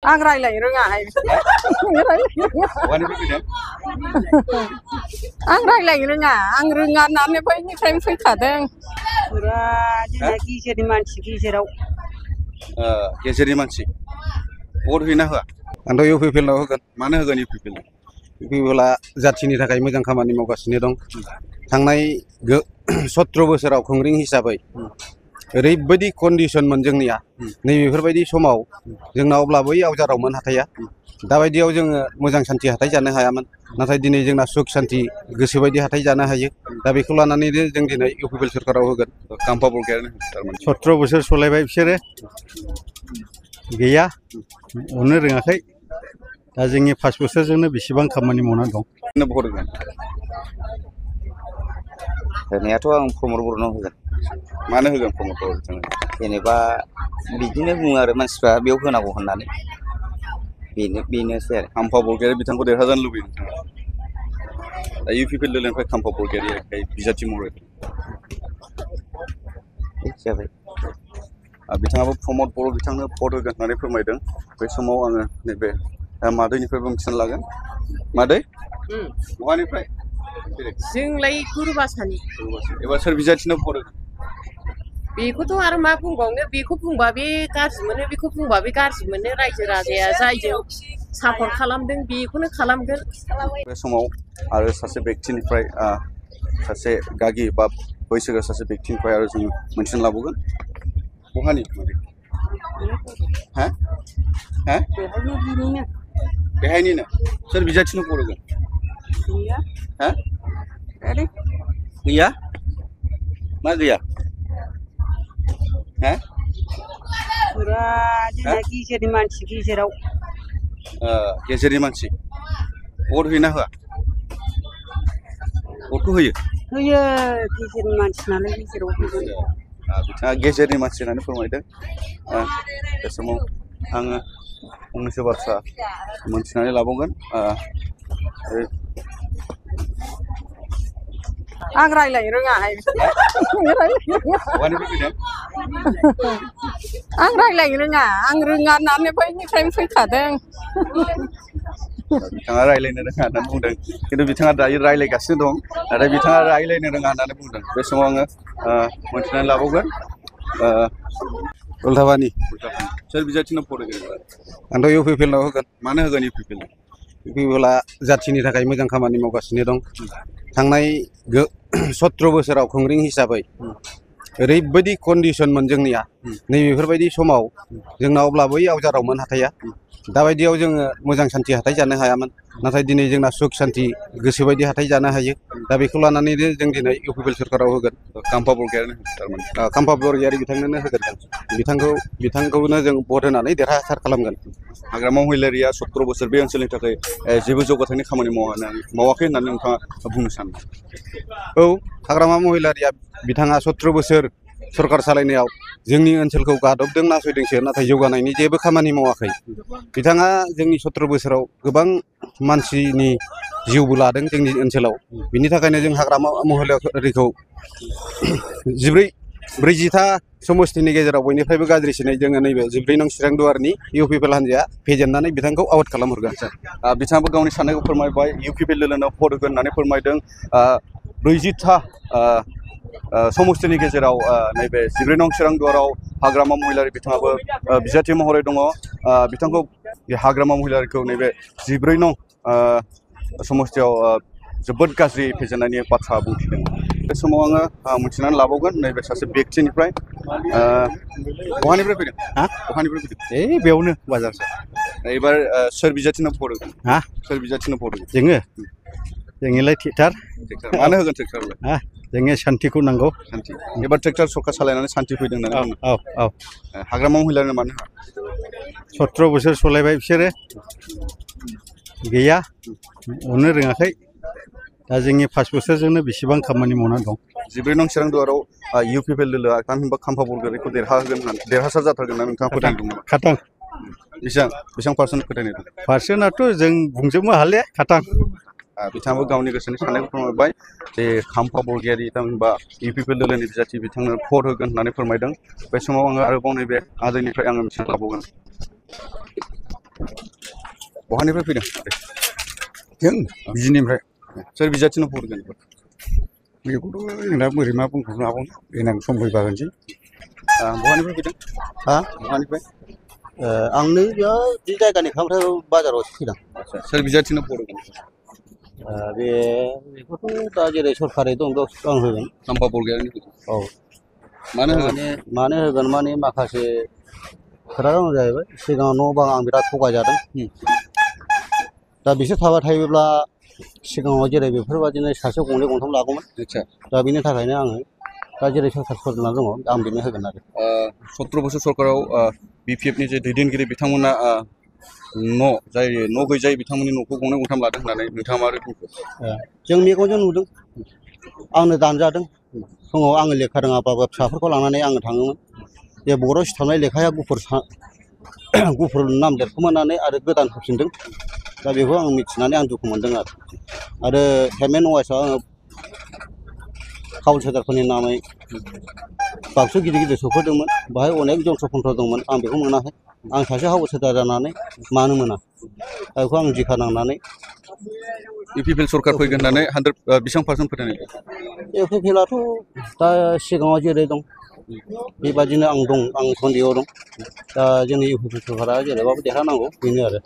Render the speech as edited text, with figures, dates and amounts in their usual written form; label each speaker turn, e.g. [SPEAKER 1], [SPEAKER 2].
[SPEAKER 1] आं रायलायनो रोङाहाय आं रायलायनो रोङा आं रोङा होननानै बैनिफ्रायनो फैखादों फुरा जोंना गेजेरनि मानसि
[SPEAKER 2] गेजेरनि मानसि भट होयोना होआ आंथ' इउ पि पि एल आव होगोन मानो होगोन U P P L U P P L आ जाथिनि थाखाय मोजां खामानि मावगासिनो दं थांनाय 17 बोसोराव खुंग्रिं हिसाबै ओरैबायदि कन्डिशनमोन जोंनिया नैबेफोरबायदि समाव जोंना अब्ला बै आवजारावमोन हाथाया दाबायदियाव जोङो मोजां सान्थि हाथाय जानो हायामोन नाथाय दिनै जोंना सुख सान्थि गोसोबायदि हाथाय जानो हायो दा बेखौ लानानैनो जों दिनै इउ पि पि एल सरकाराव होगोन खाम्फा बरगयारि थारमाने
[SPEAKER 3] 17 बोसोर सलायबाय बिसोरो गैया अनो रोङाखै दा जोंनि 5 बोसोरजोंनो बेसेबां खामानि मावनानै दं
[SPEAKER 2] भट होगोन
[SPEAKER 4] होनायाथ' आं प्रमद बर'नाव होगोन
[SPEAKER 2] मानो होगोन प्रमद बर'
[SPEAKER 4] जेनेबा बिदिनो बुङो आरो मानसिफ्रा बेयाव होनांगौ होननानै बेनोसै आरो
[SPEAKER 2] खाम्फा बरगयारि बिथांखौ देरहाजानो लुबैयो नोंथाङा दा इउ पि पि एल दोलोनिफ्राय खाम्फा बरगयारि बिजाथि महरै
[SPEAKER 4] जाबाय
[SPEAKER 2] बिथाङाबो प्रमद बर' बिथांनो भट होगोन होननानै फोरमायदों बे समाव आङो नैबे मादैनिफ्रायबो मिथिना लागोन मादै बहानिफ्राय
[SPEAKER 1] जोंलाय गुरुबासानि
[SPEAKER 2] एबार सोर बिजाथिनो भट होगोन
[SPEAKER 1] बेखौथ' आरो मा बुंबावनो बेखौ बुंबा बे गाज्रि मोनो बेखौ बुंबा बे गाज्रि मोनो रायजो राजाया जायजों सापर्ट खालामदों बेखौनो खालामगोन
[SPEAKER 2] बे समाव आरो सासे बेक्तिनिफ्राय सासे गागि बा बैसोगोरा सासे बेक्तिनिफ्राय आरो जों मोनथिना लाबावगोन बहानि बेहायनिनो सोर बिजाथिनो भट होगोन गैया मा गैया
[SPEAKER 1] फुरा जोंना गेजेरनि मानसि
[SPEAKER 2] गेजेरनि मानसि भट होयोना होआ भटखौ होयो
[SPEAKER 1] गेजेरनि मानसि नालाय गेजेराव होगोन
[SPEAKER 2] बिथाङा गेजेरनि मानसि होननानै फोरमायदों बे समाव आङो फंनैसो बाथ्रा मोनथिनानै लाबावगोन
[SPEAKER 1] आं रायलायनो रोङाहाय आं रायलायनो रोङा आं रोङा होननानै बैनिफ्रायनो फैखादों
[SPEAKER 2] बिथाङा रायलायनो रोङा होननानै बुंदों खिन्थु बिथाङा दायो रायलायगासिनो दं नाथाय बिथाङा रायलायनो रोङा होननानै बुंदों बे समाव आङो मोनथिनानै लाबावगोन उल्थाबानि सोर बिजाथिनो भट होगोन आंथ' इउ पि पि एल आव होगोन मानो होगोन U P P L U P P L आ जाथिनि थाखाय मोजां खामानि मावगासिनो दं थांनाय 17 बोसोराव खुंग्रिं हिसाबै ओरैबायदि कन्डिशनमोन जोंनिया नैबेफोरबायदि समाव जोंना अब्ला बै आवजारावमोन हाथाया दाबायदियाव जोङो मोजां सान्थि हाथाय जानो हायामोन नाथाय दिनै जोंना सुख सान्थि गोसोबायदि हाथाय जानो हायो दा बेखौ लानानैनो जों दिनै इउ पि पि एल सरकाराव होगोन खाम्फा बरगयारि थारमाने खाम्फा बरगयारि बिथांनोनो होगोन बिथांखौनो जों भट होनानै देरहासार खालामगोन हाग्रामा महिलारिया 17 बोसोर बे ओनसोलनि थाखाय जेबो जौगाथायनि खामानि मावाखै होननानै नोंथाङा बुंनो सानो औ हाग्रामा महिलारिया बिथाङा 17 बोसोर सरकार सालायनायाव जोंनि ओनसोलखौ गादबदों नासयदोंसो नाथाय जौगानायनि जेबो खामानि मावाखै बिथाङा जोंनि 17 बोसोराव गोबां मानसिनि जिउबो लादों जोंनि ओनसोलाव बिनि थाखायनो जों हाग्रामा महिलारिखौ 40था समस्तिनि गेजेराव बयनिफ्रायबो गाज्रिसिनै जोङो नैबे 14 नं चिरां दुवारनि इउ पि पि एल हान्जाया फेजेननानै बिथांखौ आउट खालामहरगोन बिथाङाबो गावनि साननायखौ फोरमायबाय इउ पि पि एल दोलोनो भट होगोन होननानै फोरमायदों 40था समस्तिनि गेजेराव नैबे 14 नं चिरां दुवाराव हाग्रामा महिलारि बिथाङाबो बिजाथि महरै दङ बिथांखौ हाग्रामा महिलारिखौ नैबे 14 नं समस्तियाव जोबोद गाज्रि फेजेननायनि बाथ्रा बुंथिदों बे समाव आङो मिथिनानै लाबावगोन नैबे सासे बेक्तिनिफ्राय बहानिफ्राय फैदों बहानिफ्राय फैदों
[SPEAKER 3] बेयावनो बाजारसो
[SPEAKER 2] एबार सोर बिजाथिनो भट होगोन सोर बिजाथिनो भट होगोन
[SPEAKER 3] जोङोलाय ट्रेक्टर
[SPEAKER 2] मानो होगोन ट्रेक्टरलाय
[SPEAKER 3] जोङो सान्थिखौ नांगौ
[SPEAKER 2] सान्थि एबार ट्रेक्टर सरकार सालायनानै सान्थि फैदों होननानै हाग्रामा महिलारिनो मानो होआ
[SPEAKER 3] 17 बोसोर सलायबाय बिसोरो गैया अनो रोङाखै दा जोंनि 5 बोसोरजोंनो बेसेबां खामानि मावनानै दं
[SPEAKER 2] 14 नं चिरां दुवाराव इउ पि पि एल दोलोआ खाम्फा बरगयारिखौ देरहासार जाथारगोन होननानै नोंथाङा फोथायदों नामा
[SPEAKER 3] खाथां
[SPEAKER 2] बेसेबां पार्सेन्ट फोथायनाय दं
[SPEAKER 3] पार्सेन्टआथ' जों बुंजोबनो हाले खाथां
[SPEAKER 2] बिथाङाबो गावनि गोसोनि साननायखौ फोरमायबाय जे खाम्फा बरगयारि बा इउ पि पि एल दोलोनि बिजाथि बिथांनो भट होगोन होननानै फोरमायदों बे समाव आङो आरोबाव नैबे आदैनिफ्राय आङो मिथिना लाबावगोन बहानिफ्राय फैदों
[SPEAKER 3] जों बिजिनिफ्राय
[SPEAKER 2] सोर बिजाथिनो फरायगोन
[SPEAKER 3] बेखौथ' जों दा बोरै मा बुंख'नो हाबावनो देनां सम फैबा होनसै
[SPEAKER 2] बहानिफ्राय फैदों
[SPEAKER 5] हा
[SPEAKER 2] बहानिफ्राय
[SPEAKER 5] आं नै बे जायगानि खामफ्राय बाजारावसो फैदों
[SPEAKER 2] सोर बिजाथिनो फरायगोन
[SPEAKER 5] बेखौथ' दा जेरै सरखारि दं बेयावसो आं होगोन
[SPEAKER 2] साम्पा बरगयारिनि
[SPEAKER 5] औ
[SPEAKER 2] मानो होगोन
[SPEAKER 5] मानो होगोन माने माखासे खोथा दं जाहैबाय सिगाङाव न' बां आं बिराद थगायजादों दा बिसोर थाबाय थायोब्ला सिगाङाव जेरै बेफोरबायदिनो सासे गंनै गंथाम लागौमोन
[SPEAKER 2] आदसा
[SPEAKER 5] दा बिनि थाखायनो आङो दा जेरै सरकार सलिना दङ आं बेनो होगोन आरो
[SPEAKER 2] 17 बोसोर सरकाराव बिपिएफनि जे दैदेनगिरि बिथांमोना जाय न' गैजायै बिथांमोननि न'खौ गंनै गंथाम लादों होननानै नोंथाङा माबोरै बुंखो
[SPEAKER 5] जों मेगनजों नुदों आंनो दानजादों फुङाव आङो लेखा रोङाबाबो फिसाफोरखौ लानानै आङो थाङोमोन जे बर' सिथाबनाय लेखाया गुफुर नाम लिरखोमानानै आरो गोदान होफिनदों दा बेखौ आं मिथिनानै आं दुखु मोनदों आरो पेमेन्ट वाइसआव आङो काउन्सिलरफोरनि नामै बाक्सु गिदिर गिदिर सफैदोंमोन बाहाय अनेक जन्थ्र फन्थ्र दंमोन आं बेखौ मोनाखै आं सासे काउन्सिलर जानानै मानो मोना दा बेखौ आं दिखा नांनानै
[SPEAKER 2] इउपिपिएल सरकार फैगोन होननानै 100 बेसेबां पार्सेन्ट फोथायनाय
[SPEAKER 5] इउपिपिएलआथ' दा सिगाङाव जेरै दं बेबायदिनो आं सन्देहआव दं दा जोंनि इउपिपिएल सरकारा जेरैबाबो देरहानांगौ बेनो आरो